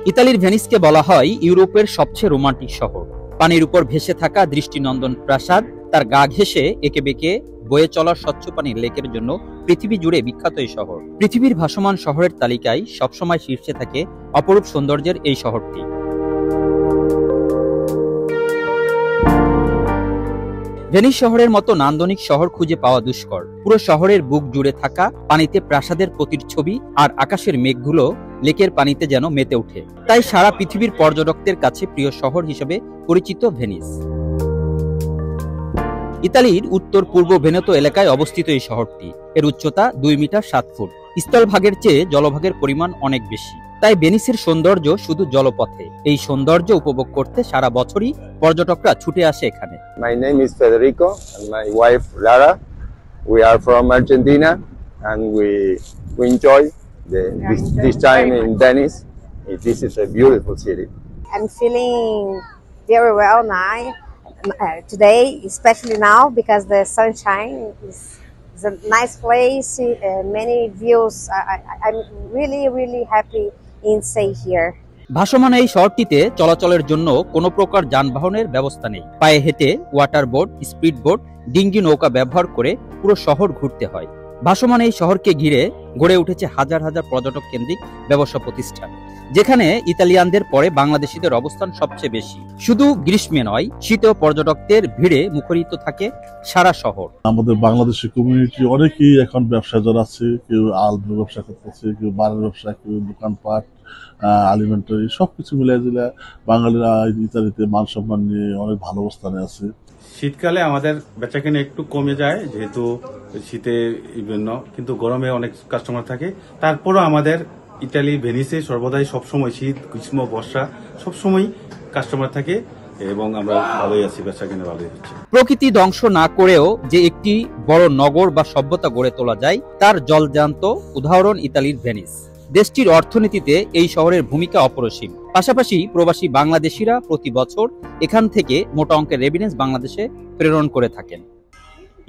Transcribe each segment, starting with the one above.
ইতালির ভেনিসকে বলা হয় ইউরোপের সবচেয়ে রোমান্টিক শহর। পানির উপর ভেসে থাকা দৃষ্টিনন্দন প্রাসাদ, তার গা ঘেঁষে এঁকে বেঁকে বয়ে চলা স্বচ্ছ পানির লেকের জন্য পৃথিবী জুড়ে বিখ্যাত এই শহর। পৃথিবীর ভাসমান শহরের তালিকায় সবসময় শীর্ষে থাকে অপরূপ সৌন্দর্যের এই শহরটি। ভেনিস শহরের মতো নান্দনিক শহর খুঁজে পাওয়া দুষ্কর। পুরো শহরের বুক জুড়ে থাকা পানিতে প্রাসাদের প্রতিচ্ছবি আর আকাশের মেঘগুলো লেকের পানিতে যেন মেতে ওঠে। তাই সারা পৃথিবীর পর্যটকদের কাছে প্রিয় শহর হিসেবে পরিচিত ভেনিস। ইতালির উত্তর পূর্ব ভেনেতো এলাকায় অবস্থিত এই শহরটি। এর উচ্চতা 2 মিটার 7 ফুট। স্থলভাগের চেয়ে জলভাগের পরিমাণ অনেক বেশি। তাই ভেনিসের সৌন্দর্য শুধু জলপথে। এই সৌন্দর্য উপভোগ করতে সারা বছরই পর্যটকরা ছুটে আসে এখানে। My name is Federico and my wife Lara. We are from Argentina and we enjoy this time in Venice. This is a beautiful city. I'm feeling very well now today, especially now because the sunshine is a nice place, many views. I'm really happy in stay here. ভাসমান এই শহরটিতে চলাচলের জন্য কোনো প্রকার যানবাহনের ব্যবস্থা নেই। পায়ে হেঁটে ওয়াটার বোট, স্পিড বোট, ডিঙ্গি নৌকা ব্যবহার করে পুরো শহর ঘুরতে হয়। ভাসমান এই শহরকে ঘিরে গড়ে উঠেছে হাজার হাজার পর্যটক কেন্দ্রিক ব্যবসা প্রতিষ্ঠান, যেখানে ইতালিয়ানদের পরে বাংলাদেশিদের অবস্থান সবচেয়ে বেশি। শুধু গ্রীষ্মে নয়, শীতেও পর্যটকদের ভিড়ে মুখরিত থাকে সারা শহর। আমাদের বাংলাদেশি কমিউনিটি অনেকেই এখন ব্যবসা জড়াচ্ছে, কেউ আলুর ব্যবসা করতেছে, কেউ বারের ব্যবসা, কেউ দোকানপাট, আলিমেন্টারি, সবকিছু মিলাই দিলে বাঙালিরা ইতালিতে মান সম্মান নিয়ে অনেক ভালো অবস্থানে আছে। শীতকালে আমাদের বেচাকেনা একটু কমে যায়, যেহেতু শীতে বিভিন্ন, কিন্তু গরমে অনেক কাস্টমার থাকে। তারপরও আমাদের ইতালি ভেনিসে সর্বদাই সবসময় শীত, গ্রীষ্ম, বর্ষা সবসময় কাস্টমার থাকে এবং আমরা ভালোই আছি, বেচাকেনা ভালোই হচ্ছে। প্রকৃতি ধ্বংস না করেও যে একটি বড় নগর বা সভ্যতা গড়ে তোলা যায়, তার জলজান্ত উদাহরণ ইতালির ভেনিস। দেশটির অর্থনীতিতে এই শহরের ভূমিকা অপরিসীম। পাশাপাশি প্রবাসী বাংলাদেশিরা প্রতি বছর এখান থেকে মোটা অঙ্কের রেভিডেন্স বাংলাদেশে প্রেরণ করে থাকেন।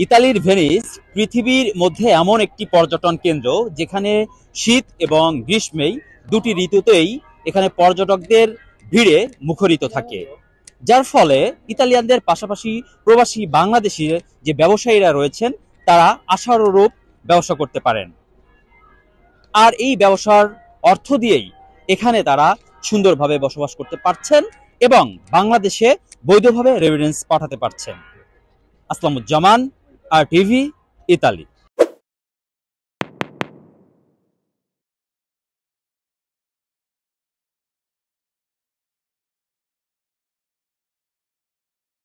ইতালির ভেনিস পৃথিবীর মধ্যে এমন একটি পর্যটন কেন্দ্র যেখানে শীত এবং গ্রীষ্মেই দুটি ঋতুতেই এখানে পর্যটকদের ভিড়ে মুখরিত থাকে, যার ফলে ইতালিয়ানদের পাশাপাশি প্রবাসী বাংলাদেশি যে ব্যবসায়ীরা রয়েছেন তারা আশানুরূপ ব্যবসা করতে পারেন। আর এই ব্যবসার অর্থ দিয়েই এখানে তারা সুন্দরভাবে বসবাস করতে পারছেন এবং বাংলাদেশে বৈধভাবে রেভিডেন্স পাঠাতে পারছেন। আসলামুজ্জামান, RTV, ইতালি।